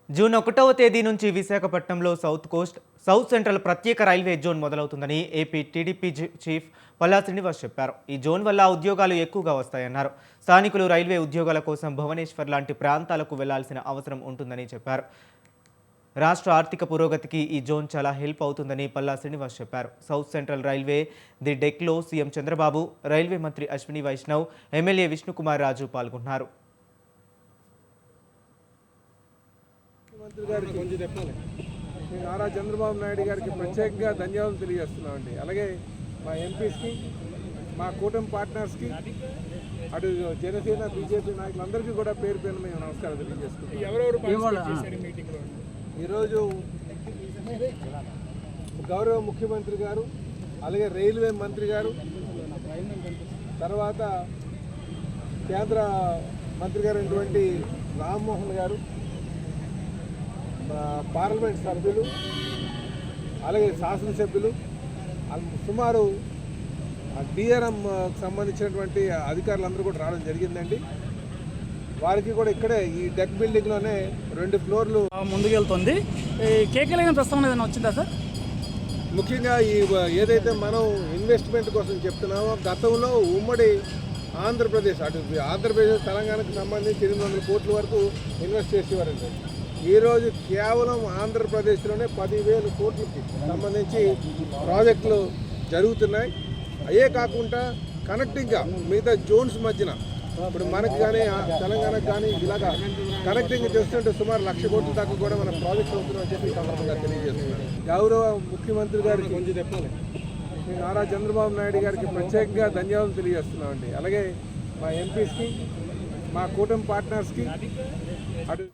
June 1వ తేదీ నుంచి విశాఖపట్నంలో సౌత్ సెంట్రల్ ప్రత్యేక రైల్వే జోన్ మొదలవుతుందని AP TDP chief Palla Srinivas చెప్పారు. ఈ జోన్ వల్ల ఉద్యోగాలు ఎక్కువగా వస్తాయన్నారు. స్థానికులు రైల్వే ఉద్యోగాల కోసం భువనేశ్వర్ లాంటి ప్రాంతాలకు వెళ్లాల్సిన అవసరం ఉంటుందని చెప్పారు. రాష్ట్ర ఆర్థిక పురోగతికి ఈ జోన్ చాలా హెల్ప్ అవుతుందని పల్లా శ్రీనివాస్ చెప్పారు. సౌత్ సెంట్రల్ రైల్వే ది డెక్లో సీఎం చంద్రబాబు, రైల్వే మంత్రి అశ్విని వైష్ణవ్, ఎమ్మెల్యే విష్ణుకుమార్ రాజు పాల్గొన్నారు. ముఖ్యమంత్రి గారికి నారా చంద్రబాబు నాయుడు గారికి ప్రత్యేకంగా ధన్యవాదాలు తెలియజేస్తున్నామండి. అలాగే మా ఎంపీస్కి, మా కూటమి పార్ట్నర్స్కి, అటు జనసేన బీజేపీ నాయకులందరికీ కూడా పేరు పేరు మేము నమస్కారం తెలియజేసుకుంటాం. ఈరోజు గౌరవ ముఖ్యమంత్రి గారు, అలాగే రైల్వే మంత్రి గారు, తర్వాత కేంద్ర మంత్రి గారు అయినటువంటి రామ్మోహన్ గారు, పార్లమెంట్ సభ్యులు, అలాగే శాసనసభ్యులు, సుమారు డిఆర్ఎం సంబంధించినటువంటి అధికారులందరూ కూడా రావడం జరిగిందండి. వారికి కూడా ఇక్కడే ఈ డెక్ బిల్డింగ్లోనే 2 ఫ్లోర్లు ముందుకెళ్తుంది. కేకలేని ప్రస్తావన ఏదైనా వచ్చిందా సార్? ముఖ్యంగా ఈ ఏదైతే మనం ఇన్వెస్ట్మెంట్ కోసం చెప్తున్నామో, గతంలో ఉమ్మడి ఆంధ్రప్రదేశ్, అటు ఆంధ్రప్రదేశ్ తెలంగాణకు సంబంధించి 800 కోట్ల వరకు ఇన్వెస్ట్ చేసేవారండి. ఈరోజు కేవలం ఆంధ్రప్రదేశ్లోనే 10,000 కోట్లకి సంబంధించి ప్రాజెక్టులు జరుగుతున్నాయి. అయ్యే కాకుండా కనెక్టింగ్గా మిగతా జోన్స్ మధ్యన ఇప్పుడు మనకు కానీ తెలంగాణకు కానీ ఇలాగా కనెక్టింగ్ చేస్తుంటే సుమారు 1,00,000 కోట్ల దాకా కూడా మన ప్రాజెక్ట్స్ అవుతున్నాయని చెప్పి సందర్భంగా తెలియజేస్తున్నాను. గౌరవ ముఖ్యమంత్రి గారికి నారా చంద్రబాబు నాయుడు గారికి ప్రత్యేకంగా ధన్యవాదాలు తెలియజేస్తున్నామండి. అలాగే మా ఎంపీస్కి, మా కూటమి పార్ట్నర్స్కి, అటు